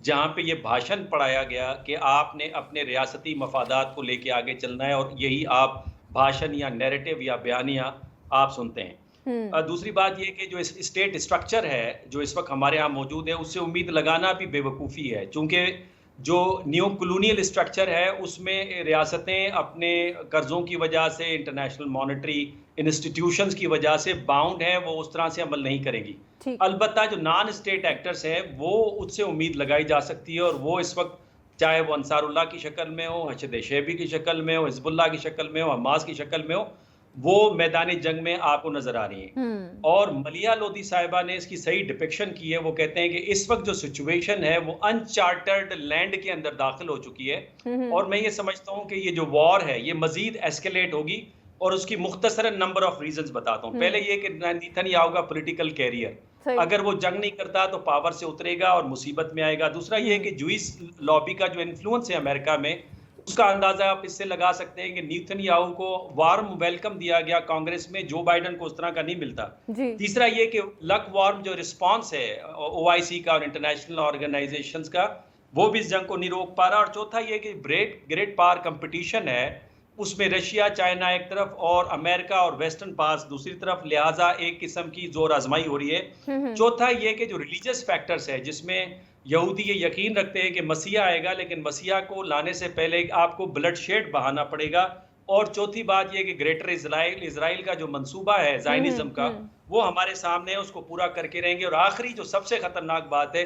جہاں پہ یہ بھاشن پڑھایا گیا کہ آپ نے اپنے ریاستی مفادات کو لے کے آگے چلنا ہے اور یہی آپ بھاشن یا نیریٹو یا بیانیہ آپ سنتے ہیں۔ دوسری بات یہ کہ جو اسٹیٹ اسٹرکچر ہے جو اس وقت ہمارے ہاں موجود ہے اس سے امید لگانا بھی بے وقوفی ہے، چونکہ جو نیو کلونیل اسٹرکچر ہے اس میں ریاستیں اپنے قرضوں کی وجہ سے، انٹرنیشنل مانیٹری انسٹیٹیوشنز کی وجہ سے باؤنڈ ہیں، وہ اس طرح سے عمل نہیں کریں گی۔ البتہ جو نان اسٹیٹ ایکٹرز ہیں وہ اس سے امید لگائی جا سکتی ہے، اور وہ اس وقت چاہے وہ انصار اللہ کی شکل میں ہو، حشد شیبی کی شکل میں ہو، حزب اللہ کی شکل میں ہو، حماس کی شکل میں ہو، وہ میدان جنگ میں آپ کو نظر آ رہی ہیں۔ اور ملیحہ لودھی صاحبہ نے اس کی صحیح ڈپکشن کی ہے، وہ کہتے ہیں کہ اس وقت جو سچویشن ہے وہ انچارٹرڈ لینڈ کے اندر داخل ہو چکی ہے، اور میں یہ سمجھتا ہوں کہ یہ جو وار ہے یہ مزید ایسکیلیٹ ہوگی، اور اس کی مختصراً نمبر آف ریزنز بتاتا ہوں۔ پہلے یہ کہ نیتن یاہو کا پولیٹیکل کیریئر، اگر وہ جنگ نہیں کرتا تو پاور سے اترے گا اور مصیبت میں آئے گا۔ دوسرا یہ کہ جوئس لابی کا جو انفلوئنس ہے امریکہ میں، اس کا اندازہ آپ اس سے لگا سکتے ہیں کہ نیتن یاہو کو وارم ویلکم دیا گیا کانگریس میں، جو بائیڈن کو اس طرح کا نہیں ملتا۔ تیسرا یہ کہ لک وارم جو رسپانس ہے OIC کا اور انٹرنیشنل آرگنائزیشنز کا، وہ بھی اس جنگ کو نہیں روک پا رہا۔ اور چوتھا یہ کہ گریٹ پاور کمپٹیشن ہے، اس میں رشیا چائنا ایک طرف اور امریکہ اور ویسٹرن پاس دوسری طرف، لہٰذا ایک قسم کی زور آزمائی ہو رہی ہے۔ چوتھا یہ کہ جو ریلیجس فیکٹرز ہے، جس میں یہودی یہ یقین رکھتے ہیں کہ مسیح آئے گا، لیکن مسیح کو لانے سے پہلے آپ کو بلڈ شیڈ بہانا پڑے گا۔ اور چوتھی بات یہ کہ گریٹر اسرائیل کا جو منصوبہ ہے زائنزم کا، وہ ہمارے سامنے ہے، اس کو پورا کر کے رہیں گے۔ اور آخری جو سب سے خطرناک بات ہے،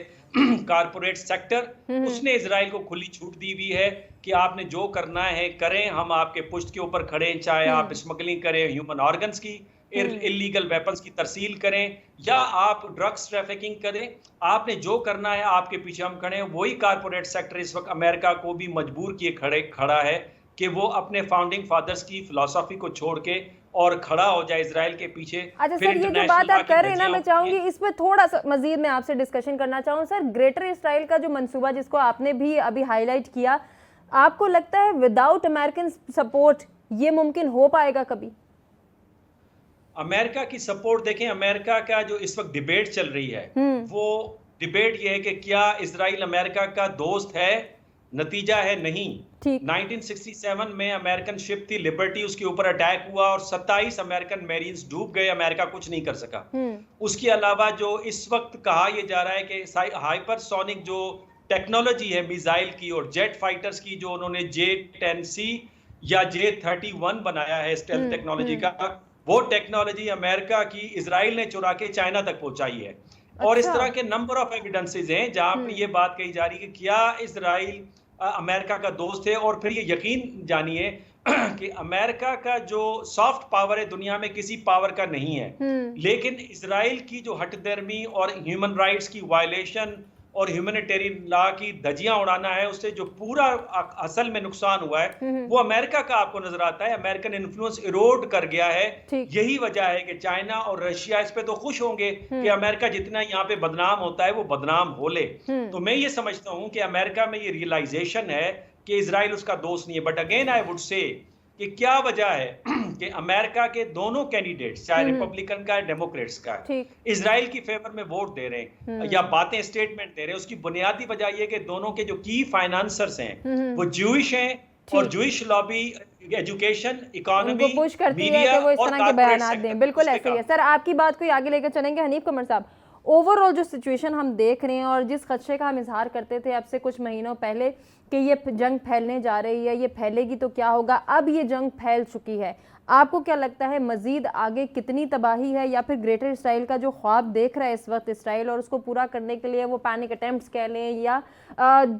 کارپوریٹ سیکٹر، اس نے اسرائیل کو کھلی چھوٹ دی ہوئی ہے کہ آپ نے جو کرنا ہے کریں، ہم آپ کے پشت کے اوپر کھڑے ہیں، چاہے آپ اسمگلنگ کریں ہیومن آرگنز کی، اللیگل ویپنز کی ترسیل کریں، یا آپ ڈرگس ٹریفکنگ کریں، آپ نے جو کرنا ہے آپ کے پیچھے ہم کھڑے ہیں۔ وہی کارپوریٹ سیکٹر اس وقت امریکہ کو بھی مجبور کیے کھڑا ہے کہ وہ اپنے فاؤنڈنگ فادرز کی فلسفی کو چھوڑ کے اور کھڑا ہو جائے اسرائیل کے پیچھے۔ اچھا سر، یہ جو بات آپ کر رہے ہیں نا، میں چاہوں گی اس میں تھوڑا سا مزید میں آپ سے ڈسکشن کرنا چاہوں۔ سر، گریٹر اسرائیل کا جو منصوبہ جس کو آپ نے بھی ابھی ہائی لائٹ کیا، آپ کو لگتا ہے وداؤٹ امریکن سپورٹ یہ ممکن ہو پائے گا کبھی؟ امریکہ کی سپورٹ دیکھیں، امریکہ کا جو اس وقت ڈیبیٹ چل رہی ہے وہ ڈیبیٹ یہ ہے کہ کیا اسرائیل امریکہ کا دوست ہے؟ نتیجہ ہے نہیں۔ 1967 میں امریکن شپ تھی لبرٹی، اس کے اوپر اٹیک ہوا اور 27 امریکن میرینز ڈوب گئے، امریکہ کچھ نہیں کر سکا۔ اس کے علاوہ جو اس وقت کہا یہ جا رہا ہے کہ ہائپر سونک جو ٹیکنالوجی ہے میزائل کی اور جیٹ فائٹرز کی، جو انہوں نے J-10C یا J-31 بنایا ہے اسٹیلتھ ٹیکنالوجی کا، وہ ٹیکنالوجی امریکہ کی اسرائیل نے چرا کے چائنا تک پہنچائی ہے۔ اور اس طرح کے نمبر آف ایویڈنسز ہیں جہاں پہ یہ بات کہی جا رہی ہے کہ کیا اسرائیل امریکہ کا دوست ہے۔ اور پھر یہ یقین جانیے کہ امریکہ کا جو سافٹ پاور ہے دنیا میں کسی پاور کا نہیں ہے، لیکن اسرائیل کی جو ہٹ درمی اور ہیومن رائٹس کی وائلیشن اور ہیومنیٹیرین لا کی دھجیاں اڑانا ہے، اس سے جو پورا اصل میں نقصان ہوا ہے وہ امریکہ کا آپ کو نظر آتا ہے۔ امریکن انفلوئنس ایروڈ کر گیا ہے۔ یہی وجہ ہے کہ چائنا اور رشیا اس پہ تو خوش ہوں گے کہ امریکہ جتنا یہاں پہ بدنام ہوتا ہے وہ بدنام ہو لے۔ تو میں یہ سمجھتا ہوں کہ امریکہ میں یہ ریئلائزیشن ہے کہ اسرائیل اس کا دوست نہیں ہے۔ But again I would say کہ کیا وجہ ہے کہ امریکہ کے دونوں کینڈیڈیٹس، چاہے ریپبلکن کا ہے ڈیموکریٹس کا ہے، اسرائیل کی فیور میں ووٹ دے رہے ہیں یا باتیں اسٹیٹمنٹ دے رہے ہیں، اس کی بنیادی وجہ یہ کہ دونوں کے جو کی فائنانسرز ہیں وہ جوئش ہیں، اور جوئش لابی ایجوکیشن، اکانومی، وہ پوش کرتی ہے میڈیا کہ وہ اس اور طرح کے بیانات دیں۔ بالکل ایسے ہی ہے سر، آپ کی بات کو آگے لے کر چلیں گے۔ حنیف قمر صاحب، اوور آل جو سچویشن ہم دیکھ رہے ہیں اور جس خدشے کا ہم اظہار کرتے تھے اب سے کچھ مہینوں پہلے کہ یہ جنگ پھیلنے جا رہی ہے، یہ پھیلے گی تو کیا ہوگا، اب یہ جنگ پھیل چکی ہے، آپ کو کیا لگتا ہے مزید آگے کتنی تباہی ہے، یا پھر گریٹر اسرائیل کا جو خواب دیکھ رہا ہے اس وقت اسرائیل اور اس کو پورا کرنے کے لیے وہ پینک اٹیمپٹس کہہ لیں یا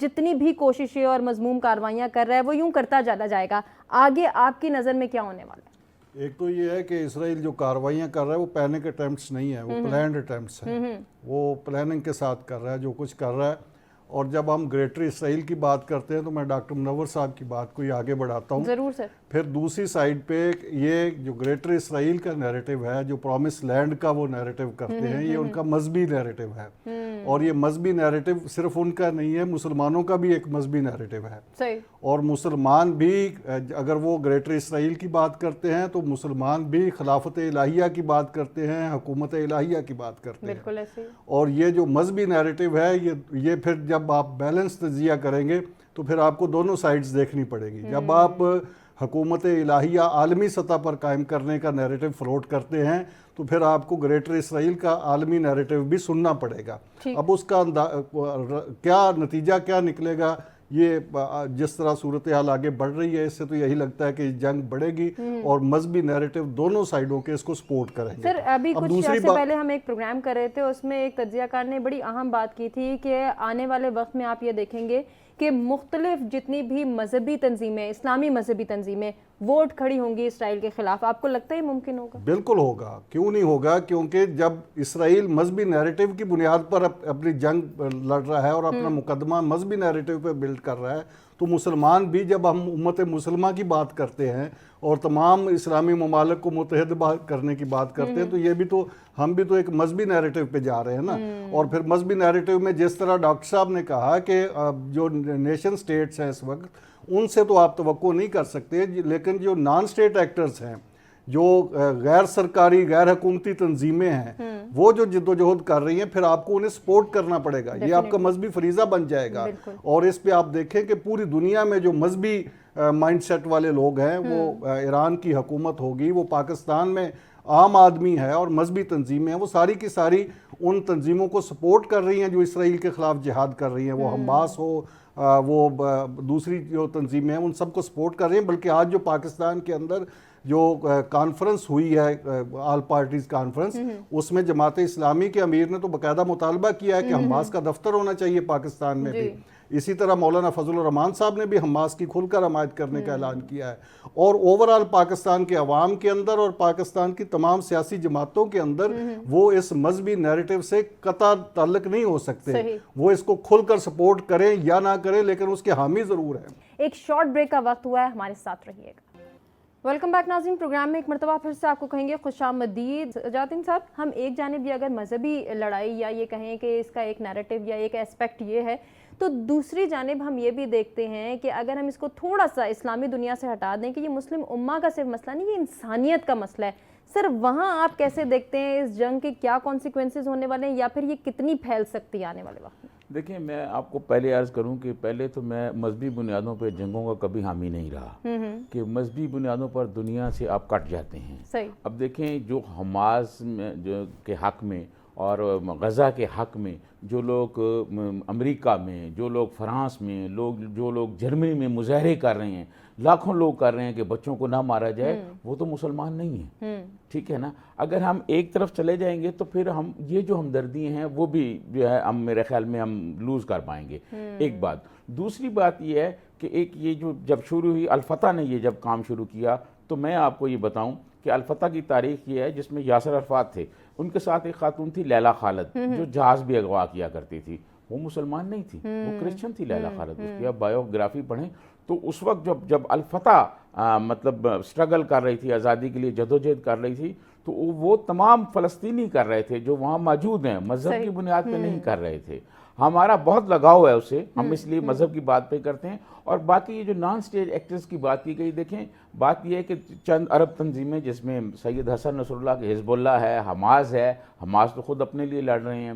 جتنی بھی کوششیں اور مذموم کاروائیاں کر رہا ہے وہ یوں کرتا چلا جائے گا، آگے آپ کی نظر میں کیا ہونے والا ہے؟ ایک تو یہ ہے کہ اسرائیل جو کاروائیاں کر رہا ہے وہ پینک اٹیمپٹس نہیں ہے، وہ پلانڈ اٹیمپٹس ہیں، وہ پلاننگ کے ساتھ کر رہا ہے جو کچھ کر رہا ہے۔ اور جب ہم گریٹر اسرائیل کی بات کرتے ہیں تو میں ڈاکٹر منور صاحب کی بات کو آگے بڑھاتا ہوں۔ ضرور سر۔ پھر دوسری سائیڈ پہ یہ جو گریٹر اسرائیل کا نیریٹو ہے، جو پرومس لینڈ کا وہ نیریٹو کرتے ہیں، یہ ان کا مذہبی نیریٹو ہے، اور یہ مذہبی نیریٹو صرف ان کا نہیں ہے، مسلمانوں کا بھی ایک مذہبی نیریٹو ہے۔ صحیح۔ اور مسلمان بھی اگر وہ گریٹر اسرائیل کی بات کرتے ہیں تو مسلمان بھی خلافت الہیہ کی بات کرتے ہیں، حکومت الہیہ کی بات کرتے ہیں۔ بالکل ایسے ہی۔ اور یہ جو مذہبی نیریٹو ہے یہ پھر جب جب آپ بیلنس تجزیہ کریں گے تو پھر آپ کو دونوں سائڈز دیکھنی پڑے گی. جب آپ حکومت الہیہ عالمی سطح پر قائم کرنے کا نیریٹو فلوٹ کرتے ہیں تو پھر آپ کو گریٹر اسرائیل کا عالمی نیریٹو بھی سننا پڑے گا. اب اس کا کیا نتیجہ کیا نکلے گا، یہ جس طرح صورتحال آگے بڑھ رہی ہے اس سے تو یہی لگتا ہے کہ جنگ بڑھے گی اور مذہبی نیریٹو دونوں سائیڈوں کے اس کو سپورٹ کریں گے. سر ابھی کچھ عرصے پہلے ہم ایک پروگرام کر رہے تھے، اس میں ایک تجزیہ کار نے بڑی اہم بات کی تھی کہ آنے والے وقت میں آپ یہ دیکھیں گے کہ مختلف جتنی بھی مذہبی تنظیمیں، اسلامی مذہبی تنظیمیں ووٹ کھڑی ہوں گی اسرائیل کے خلاف. آپ کو لگتا ہے ممکن ہوگا؟ بالکل ہوگا، کیوں نہیں ہوگا، کیونکہ جب اسرائیل مذہبی نیریٹو کی بنیاد پر اپنی جنگ لڑ رہا ہے اور اپنا مقدمہ مذہبی نیریٹو پہ بلڈ کر رہا ہے تو مسلمان بھی جب ہم امت مسلمہ کی بات کرتے ہیں اور تمام اسلامی ممالک کو متحد کرنے کی بات کرتے ہیں تو یہ بھی تو ہم بھی تو ایک مذہبی نیریٹو پہ جا رہے ہیں نا. اور پھر مذہبی نیریٹو میں جس طرح ڈاکٹر صاحب نے کہا کہ جو نیشن سٹیٹس ہیں اس وقت ان سے تو آپ توقع نہیں کر سکتے، لیکن جو نان سٹیٹ ایکٹرز ہیں، جو غیر سرکاری غیر حکومتی تنظیمیں ہیں، وہ جو جد و جہد کر رہی ہیں پھر آپ کو انہیں سپورٹ کرنا پڑے گا. یہ آپ کا مذہبی فریضہ بن جائے گا. اور اس پہ آپ دیکھیں کہ پوری دنیا میں جو مذہبی مائنڈ سیٹ والے لوگ ہیں وہ ایران کی حکومت ہوگی، وہ پاکستان میں عام آدمی ہے اور مذہبی تنظیمیں ہیں، وہ ساری کی ساری ان تنظیموں کو سپورٹ کر رہی ہیں جو اسرائیل کے خلاف جہاد کر رہی ہیں. وہ حماس ہو، وہ دوسری جو تنظیمیں ہیں ان سب کو سپورٹ کر رہی ہیں. بلکہ آج جو پاکستان کے اندر جو کانفرنس ہوئی ہے، آل پارٹیز کانفرنس، اس میں جماعت اسلامی کے امیر نے تو باقاعدہ مطالبہ کیا ہے کہ حماس کا دفتر ہونا چاہیے پاکستان میں بھی. اسی طرح مولانا فضل الرحمان صاحب نے بھی حماس کی کھل کر حمایت کرنے کا اعلان کیا ہے. اور اوورآل پاکستان کے عوام کے اندر اور پاکستان کی تمام سیاسی جماعتوں کے اندر وہ اس مذہبی نیریٹو سے قطع تعلق نہیں ہو سکتے. وہ اس کو کھل کر سپورٹ کریں یا نہ کریں لیکن اس کے حامی ضرور ہیں. ایک شارٹ بریک کا وقت ہوا ہے، ہمارے ساتھ رہیے گا. ویلکم بیک ناظرین، پروگرام میں ایک مرتبہ پھر سے آپ کو کہیں گے خوش آمدید. جاطن صاحب، ہم ایک جانب یہ اگر مذہبی لڑائی یا یہ کہیں کہ اس کا ایک نیریٹو یا ایک اسپیکٹ یہ ہے، تو دوسری جانب ہم یہ بھی دیکھتے ہیں کہ اگر ہم اس کو تھوڑا سا اسلامی دنیا سے ہٹا دیں کہ یہ مسلم امہ کا صرف مسئلہ نہیں، یہ انسانیت کا مسئلہ ہے. سر وہاں آپ کیسے دیکھتے ہیں اس جنگ کے کیا کانسیکوینسز ہونے والے ہیں یا پھر یہ کتنی پھیل سکتی ہے آنے والے وقت میں؟ دیکھیں، میں آپ کو پہلے عرض کروں کہ پہلے تو میں مذہبی بنیادوں پہ جنگوں کا کبھی حامی نہیں رہا کہ مذہبی بنیادوں پر دنیا سے آپ کٹ جاتے ہیں. صحیح. اب دیکھیں، جو حماس میں جو کے حق میں اور غزہ کے حق میں جو لوگ امریکہ میں، جو لوگ فرانس میں، جو لوگ جرمنی میں مظاہرے کر رہے ہیں، لاکھوں لوگ کر رہے ہیں کہ بچوں کو نہ مارا جائے، وہ تو مسلمان نہیں ہیں. ٹھیک ہے نا؟ اگر ہم ایک طرف چلے جائیں گے تو پھر ہم یہ جو ہمدردی ہیں وہ بھی جو ہے ہم میرے خیال میں ہم لوز کر پائیں گے. ایک بات. دوسری بات یہ ہے کہ ایک یہ جو جب شروع ہوئی الفتح نے یہ جب کام شروع کیا تو میں آپ کو یہ بتاؤں کہ الفتح کی تاریخ یہ ہے جس میں یاسر عرفات تھے، ان کے ساتھ ایک خاتون تھی لیلا خالد جو جہاز بھی اغوا کیا کرتی تھی. وہ مسلمان نہیں تھی، وہ کرسچن تھی لیلا خالد. اس کی آپ بایوگرافی پڑھیں تو اس وقت جب الفتح مطلب سٹرگل کر رہی تھی، آزادی کے لیے جدوجہد کر رہی تھی، تو وہ تمام فلسطینی کر رہے تھے جو وہاں موجود ہیں، مذہب کی بنیاد پہ نہیں کر رہے تھے. ہمارا بہت لگاؤ ہے اسے، ہم اس لیے مذہب کی بات پہ کرتے ہیں. اور باقی یہ جو نان سٹیٹ ایکٹرز کی بات کی گئی، دیکھیں بات یہ ہے کہ چند عرب تنظیمیں جس میں سید حسن نصر اللہ کے حزب اللہ ہے، حماس ہے. حماس تو خود اپنے لیے لڑ رہے ہیں،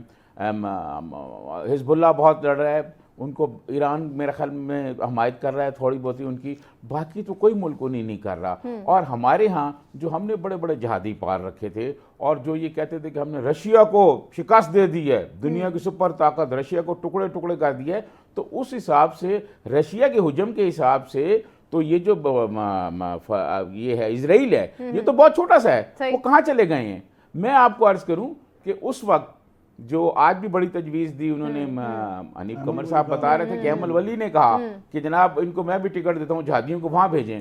حزب اللہ بہت لڑ رہا ہے، ان کو ایران میرے خیال میں حمایت کر رہا ہے تھوڑی بہت ہی ان کی. باقی تو کوئی ملک کو نہیں کر رہا. اور ہمارے ہاں جو ہم نے بڑے بڑے جہادی پار رکھے تھے اور جو یہ کہتے تھے کہ ہم نے رشیا کو شکست دے دی ہے، دنیا کی سپر طاقت، رشیا کو ٹکڑے ٹکڑے کر دیا ہے، تو اس حساب سے رشیا کے ہجوم کے حساب سے تو یہ جو یہ ہے اسرائیل ہے، یہ تو بہت چھوٹا سا ہے. وہ کہاں چلے گئے ہیں؟ میں آپ کو عرض کروں کہ اس وقت جو آج بھی بڑی تجویز دی انہوں نے، حنیف قمر صاحب بتا رہے تھے کہ احمد ولی نے کہا کہ جناب ان کو میں بھی ٹکٹ دیتا ہوں، جہادیوں کو وہاں بھیجیں.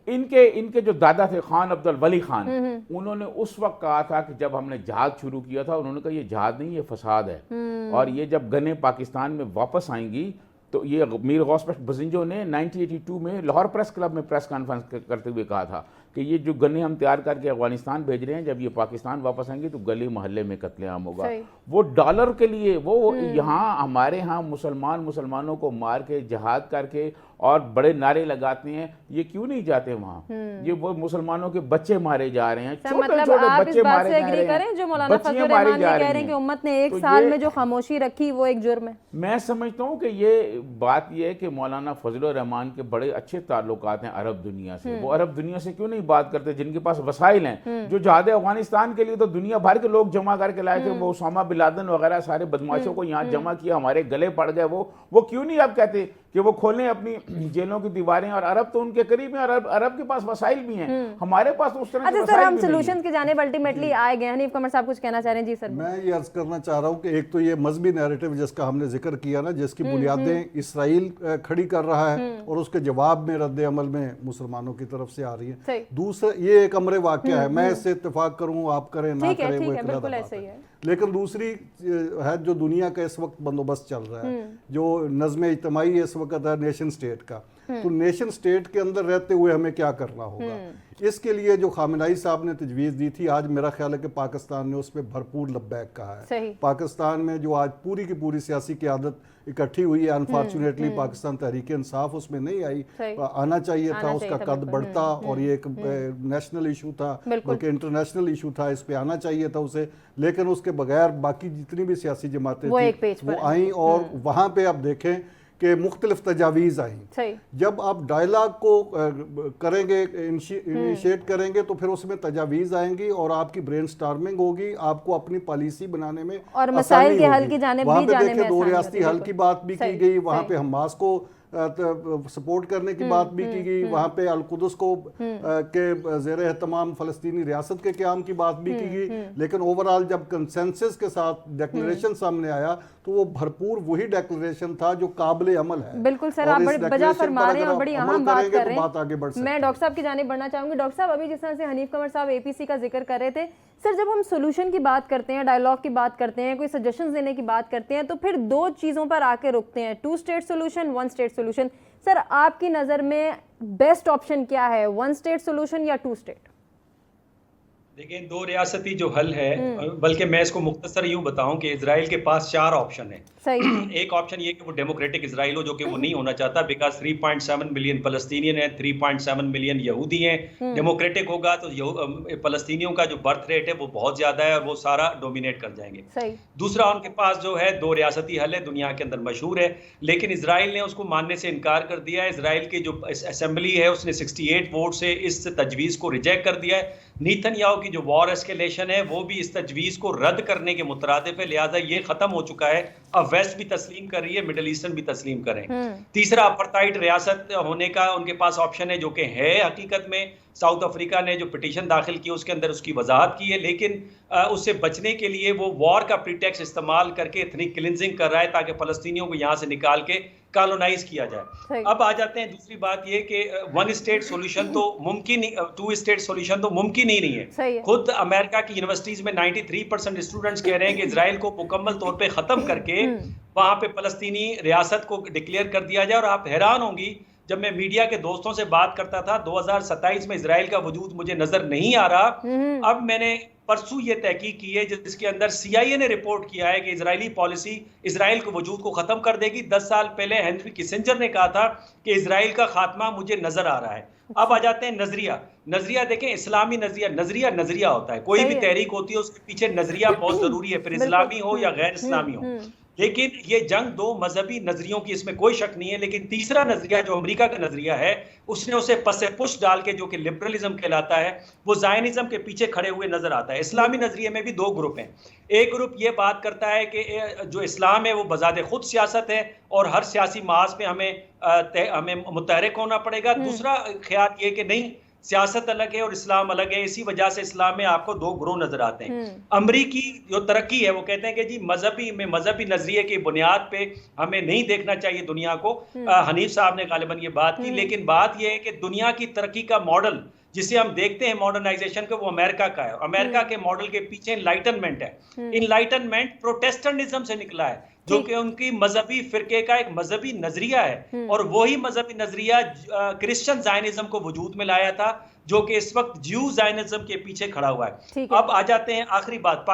ان کے جو دادا تھے خان عبد الولی خان، انہوں نے اس وقت کہا تھا کہ جب ہم نے جہاد شروع کیا تھا، انہوں نے کہا یہ جہاد نہیں، یہ فساد ہے. اور یہ جب گنیں پاکستان میں واپس آئیں گی تو یہ میر غوث بخش بزنجو نے 1982 میں لاہور پریس کلب میں پریس کانفرنس کرتے ہوئے کہا تھا کہ یہ جو گنے ہم تیار کر کے افغانستان بھیج رہے ہیں، جب یہ پاکستان واپس آئیں گے تو گلی محلے میں قتل عام ہوگا. وہ ڈالر کے لیے وہ یہاں ہمارے ہاں مسلمانوں کو مار کے جہاد کر کے اور بڑے نعرے لگاتے ہیں, یہ کیوں نہیں جاتے وہاں؟ یہ وہ مسلمانوں کے بچے مارے جا رہے ہیں, چھوٹے چھوٹے بچے مارے جا رہے ہیں, جو مولانا فضل بچیاں الرحمان ماری جا کہہ رہے رہی ہیں کہ ہیں. امت نے ایک تو سال یہ- میں جو خاموشی رکھی وہ ایک جرم ہے. میں سمجھتا ہوں کہ یہ بات یہ ہے کہ مولانا فضل الرحمان کے بڑے اچھے تعلقات ہیں عرب دنیا سے. وہ عرب دنیا سے کیوں نہیں بات کرتے جن کے پاس وسائل ہیں؟ جو جہاد افغانستان کے لیے تو دنیا بھر کے لوگ جمع کر کے لائے تھے, وہ اسامہ بن لادن وغیرہ سارے بدماشوں کو یہاں جمع کیا, ہمارے گلے پڑ گئے. وہ کیوں نہیں آپ کہتے کہ وہ کھولیں اپنی جیلوں کی دیواریں؟ اور عرب تو ان کے قریب ہیں, عرب کے پاس وسائل بھی ہیں, ہمارے پاس اس طرح کے اچھا سر, وسائل ہم بھی نہیں ہیں. سولوشن کی جانب الٹیمیٹلی آئے گئے. حنیف قمر صاحب کچھ کہنا چاہ رہے ہیں؟ جی سر. میں یہ عرض کرنا چاہ رہا ہوں کہ ایک تو یہ مذہبی نیریٹو جس کا ہم نے ذکر کیا نا, جس کی بنیادیں اسرائیل کھڑی کر رہا ہے اور اس کے جواب میں رد عمل میں مسلمانوں کی طرف سے آ رہی ہے. دوسرا یہ ایک امر واقعہ ہے, میں اس سے اتفاق کروں آپ کریں نہ کریں وہ ایک علیحدہ بات ہے. لیکن دوسری ہے جو دنیا کا اس وقت بندوبست چل رہا ہے, جو نظم اجتماعی اس وقت ہے نیشن سٹیٹ کا, تو نیشن سٹیٹ کے اندر رہتے ہوئے ہمیں کیا کرنا ہوگا. اس کے لیے جو خامنہئی صاحب نے تجویز دی تھی, آج میرا خیال ہے کہ پاکستان نے اس پہ بھرپور لبیک کہا ہے. پاکستان میں جو آج پوری کی پوری سیاسی قیادت اکٹھی ہوئی ہے, انفارچونیٹلی پاکستان تحریک انصاف اس میں نہیں آئی, آنا چاہیے تھا, اس کا قد بڑھتا, اور یہ ایک نیشنل ایشو تھا بلکہ انٹرنیشنل ایشو تھا, اس پہ آنا چاہیے تھا اسے. لیکن اس کے بغیر باقی جتنی بھی سیاسی جماعتیں تھیں وہ آئیں, اور وہاں پہ آپ دیکھیں کہ مختلف تجاویز آئیں. جب آپ ڈائلاگ کو کریں گے, انیشیٹ کریں گے, تو پھر اس میں تجاویز آئیں گی اور آپ کی برین سٹارمنگ ہوگی, آپ کو اپنی پالیسی بنانے میں اور مسائل کے حل کی جانب وہاں بھی پہ جانے میں دیکھیں 2 ریاستی حل کی بات بھی کی گئی, وہاں پہ حماس کو سپورٹ کرنے کی بات بھی کی گئی, وہاں پہ القدس کو کے زیر اہتمام فلسطینی ریاست کے قیام کی بات بھی کی گئی. لیکن اوورال جب کنسنسس کے ساتھ ڈیکلریشن سامنے آیا تو وہ بھرپور وہی ڈیکلریشن تھا جو قابل عمل ہے. بالکل سر, آپ بجا فرما رہے ہیں اور بڑی اہم بات کر رہے ہیں. میں ڈاکٹر صاحب کی جانب بڑھنا چاہوں گی. ڈاکٹر صاحب, ابھی جس طرح سے حنیف قمر صاحب اے پی سی کا ذکر کر رہے تھے, سر جب ہم سولوشن کی بات کرتے ہیں, ڈائلاگ کی بات کرتے ہیں, کوئی سجیشنز دینے کی بات کرتے ہیں, تو پھر 2 چیزوں پر آ کے رکتے ہیں, 2 اسٹیٹ سولوشن, 1 اسٹیٹ سولوشن. سر آپ کی نظر میں بیسٹ آپشن کیا ہے, 1 اسٹیٹ سولوشن یا 2 اسٹیٹ؟ دیکھیں 2 ریاستی جو حل ہے, بلکہ میں اس کو مختصر یوں بتاؤں کہ اسرائیل کے پاس 4 آپشن ہیں. ایک آپشن یہ کہ وہ ڈیموکریٹک اسرائیل ہو, جو کہ وہ نہیں ہونا چاہتا, بیکاز 3.7 ملین فلسطینین ہیں, 3.7 ملین یہودی ہیں. ڈیموکریٹک ہوگا تو فلسطینیوں کا جو برتھ ریٹ ہے وہ بہت زیادہ ہے, اور وہ سارا ڈومینیٹ کر جائیں گے. دوسرا ان کے پاس جو ہے 2 ریاستی حل ہے, دنیا کے اندر مشہور ہے, لیکن اسرائیل نے اس کو ماننے سے انکار کر دیا ہے. اسرائیل کی جو اسمبلی ہے اس نے 68 ووٹ سے اس تجویز کو ریجیکٹ کر دیا ہے. نیتن یاہو کی جو وار ایسکیلیشن ہے وہ بھی اس تجویز کو رد کرنے کے مترادف ہے, لہٰذا یہ ختم ہو چکا ہے. اب ویسٹ بھی تسلیم کر رہی ہے, مڈل ایسٹرن بھی تسلیم کریں. تیسرا اپرتائڈ ریاست ہونے کا ان کے پاس آپشن ہے, جو کہ ہے حقیقت میں ساؤتھ افریقہ نے جو پٹیشن داخل کی اس کے اندر اس کی وضاحت کی ہے, لیکن اس سے بچنے کے لیے وہ وار کا پریٹیکس استعمال کر کے ایتھنک کلینزنگ کر رہا ہے تاکہ فلسطینیوں کو یہاں سے نکال کے کالونائز کیا جائے. اب آ جاتے ہیں دوسری بات یہ کہ 1 اسٹیٹ سولوشن تو ممکن, 2 اسٹیٹ سولوشن تو ممکن ہی نہیں ہے. خود امریکہ کی یونیورسٹیز میں 93% اسٹوڈنٹس کہہ رہے ہیں کہ اسرائیل کو مکمل طور پہ ختم کر کے وہاں پہ فلسطینی ریاست کو ڈکلیئر کر دیا جائے. اور آپ حیران ہوں گی, جب میں میڈیا کے دوستوں سے بات کرتا تھا 2027 میں اسرائیل کا وجود مجھے نظر نہیں آ رہا. اب میں نے پرسوں یہ تحقیق کی ہے جس کے اندر CIA نے رپورٹ کیا ہے کہ اسرائیلی پالیسی اسرائیل کے وجود کو ختم کر دے گی. 10 سال پہلے ہینری کسنجر نے کہا تھا کہ اسرائیل کا خاتمہ مجھے نظر آ رہا ہے. اب آ جاتے ہیں نظریہ دیکھیں, اسلامی نظریہ ہوتا ہے, کوئی بھی تحریک ہوتی ہے اس کے پیچھے نظریہ بہت ضروری ہے, پھر اسلامی ہو یا غیر اسلامی ہو. لیکن یہ جنگ 2 مذہبی نظریوں کی, اس میں کوئی شک نہیں ہے. لیکن تیسرا نظریہ جو امریکہ کا نظریہ ہے, اس نے اسے پس پش ڈال کے, جو کہ لبرلزم کہلاتا ہے, وہ زائنزم کے پیچھے کھڑے ہوئے نظر آتا ہے. اسلامی نظریے میں بھی 2 گروپ ہیں. ایک گروپ یہ بات کرتا ہے کہ جو اسلام ہے وہ بذات خود سیاست ہے اور ہر سیاسی محاذ پہ ہمیں متحرک ہونا پڑے گا. دوسرا خیال یہ کہ نہیں, سیاست الگ ہے اور اسلام الگ ہے, اسی وجہ سے اسلام میں آپ کو 2 گروہ نظر آتے ہیں. امریکی جو ترقی ہے وہ کہتے ہیں کہ جی مذہبی نظریے کی بنیاد پہ ہمیں نہیں دیکھنا چاہیے دنیا کو. حنیف صاحب نے غالباً یہ بات کی, لیکن بات یہ ہے کہ دنیا کی ترقی کا ماڈل جسے ہم دیکھتے ہیں ماڈرنائزیشن کا, وہ امریکہ کا ہے. امریکہ کے ماڈل کے پیچھے انلائٹنمنٹ ہے. انلائٹنمنٹ پروٹیسٹنٹزم سے نکلا ہے, جو کہ ان کی مذہبی فرقے کا ایک مذہبی نظریہ ہے, اور وہی مذہبی نظریہ کرسچن زائنزم کو وجود میں لایا تھا, جو کہ اس وقت جیو زائنزم کے پیچھے کھڑا ہوا ہے. اب آ جاتے ہیں آخری بات,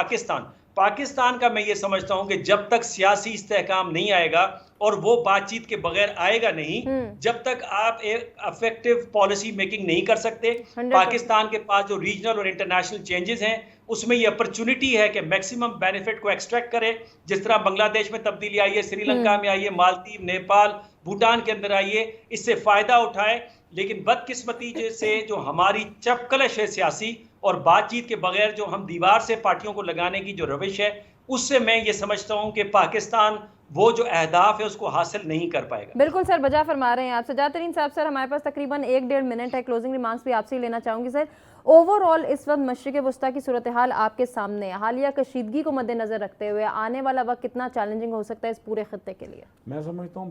پاکستان کا میں یہ سمجھتا ہوں کہ جب تک سیاسی استحکام نہیں آئے گا اور وہ بات چیت کے بغیر آئے گا نہیں جب تک آپ ایک افیکٹو پالیسی میکنگ نہیں کر سکتے. پاکستان کے پاس جو ریجنل اور انٹرنیشنل چینجز ہیں اس میں یہ اپرچونٹی ہے کہ میکسیمم بینیفٹ کو ایکسٹریکٹ کرے. جس طرح بنگلہ دیش میں تبدیلی آئی ہے, سری لنکا میں آئی ہے, مالدیو, نیپال, بھوٹان کے اندر آئی ہے, اس سے فائدہ اٹھائے. لیکن بدقسمتی سے جو ہماری چپکلش ہے سیاسی اور بات چیت کے بغیر جو ہم دیوار سے پارٹیوں کو لگانے کی جو روش ہے, اس سے میں یہ سمجھتا ہوں کہ پاکستان وہ جو اہداف ہے اس کو حاصل نہیں کر پائے گا. بالکل سر, بجا فرما رہے ہیں آپ. سجاد ترین صاحب, سر ہمارے پاس تقریباً 1-1.5 منٹ ہے, کلوزنگ ریمارکس بھی آپ سے ہی لینا چاہوں گی. سر اوور آل اس وقت مشرق وسطیٰ کی صورتحال آپ کے سامنے حالیہ کشیدگی کو مد نظر رکھتے ہوئے آنے والا وقت کتنا چیلنجنگ ہو سکتا ہے اس پورے خطے کے لیے؟ میں سمجھتا ہوں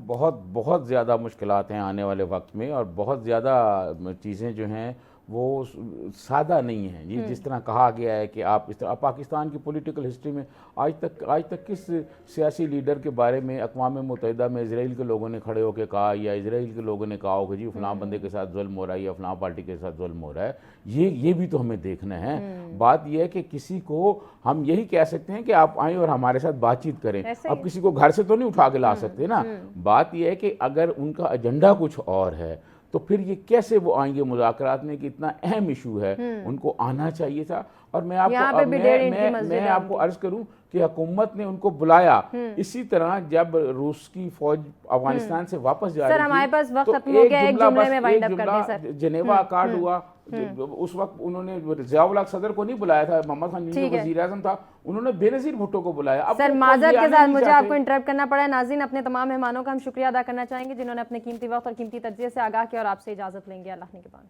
بہت زیادہ مشکلات ہیں آنے والے وقت میں, اور بہت زیادہ چیزیں جو ہیں وہ سادہ نہیں ہیں. یہ جس طرح کہا گیا ہے کہ آپ اس طرح پاکستان کی پولیٹیکل ہسٹری میں آج تک کس سیاسی لیڈر کے بارے میں اقوام متحدہ میں اسرائیل کے لوگوں نے کھڑے ہو کے کہا یا اسرائیل کے لوگوں نے کہا ہو کہ جی فلاں بندے کے ساتھ ظلم ہو رہا ہے یا فلاں پارٹی کے ساتھ ظلم ہو رہا ہے. یہ بھی تو ہمیں دیکھنا ہے. بات یہ ہے کہ کسی کو ہم یہی کہہ سکتے ہیں کہ آپ آئیں اور ہمارے ساتھ بات چیت کریں. اب کسی کو گھر سے تو نہیں اٹھا کے لا سکتے نا. بات یہ ہے کہ اگر ان کا ایجنڈا کچھ اور ہے تو پھر یہ کیسے وہ آئیں گے مذاکرات میں, کہ اتنا اہم ایشو ہے, ان کو آنا چاہیے تھا. اور میں آپ کو عرض کروں کہ حکومت نے ان کو بلایا. اسی طرح جب روس کی فوج افغانستان سے واپس جا رہی تھی تو ایک جملہ جنیوا اکارڈ ہوا. اس وقت انہوں نے ضیاء الحق صدر کو نہیں بلایا تھا, محمد خان جو وزیر اعظم تھا انہوں نے بے نظیر بھٹو کو بلایا. سر معذرت کے ساتھ مجھے آپ کو انٹرپٹ کرنا پڑا ہے. ناظرین, اپنے تمام مہمانوں کا ہم شکریہ ادا کرنا چاہیں گے جنہوں نے اپنے قیمتی وقت اور قیمتی تجزیے سے آگاہ کیا, اور آپ سے اجازت لیں گے. اللہ نے کے بعد.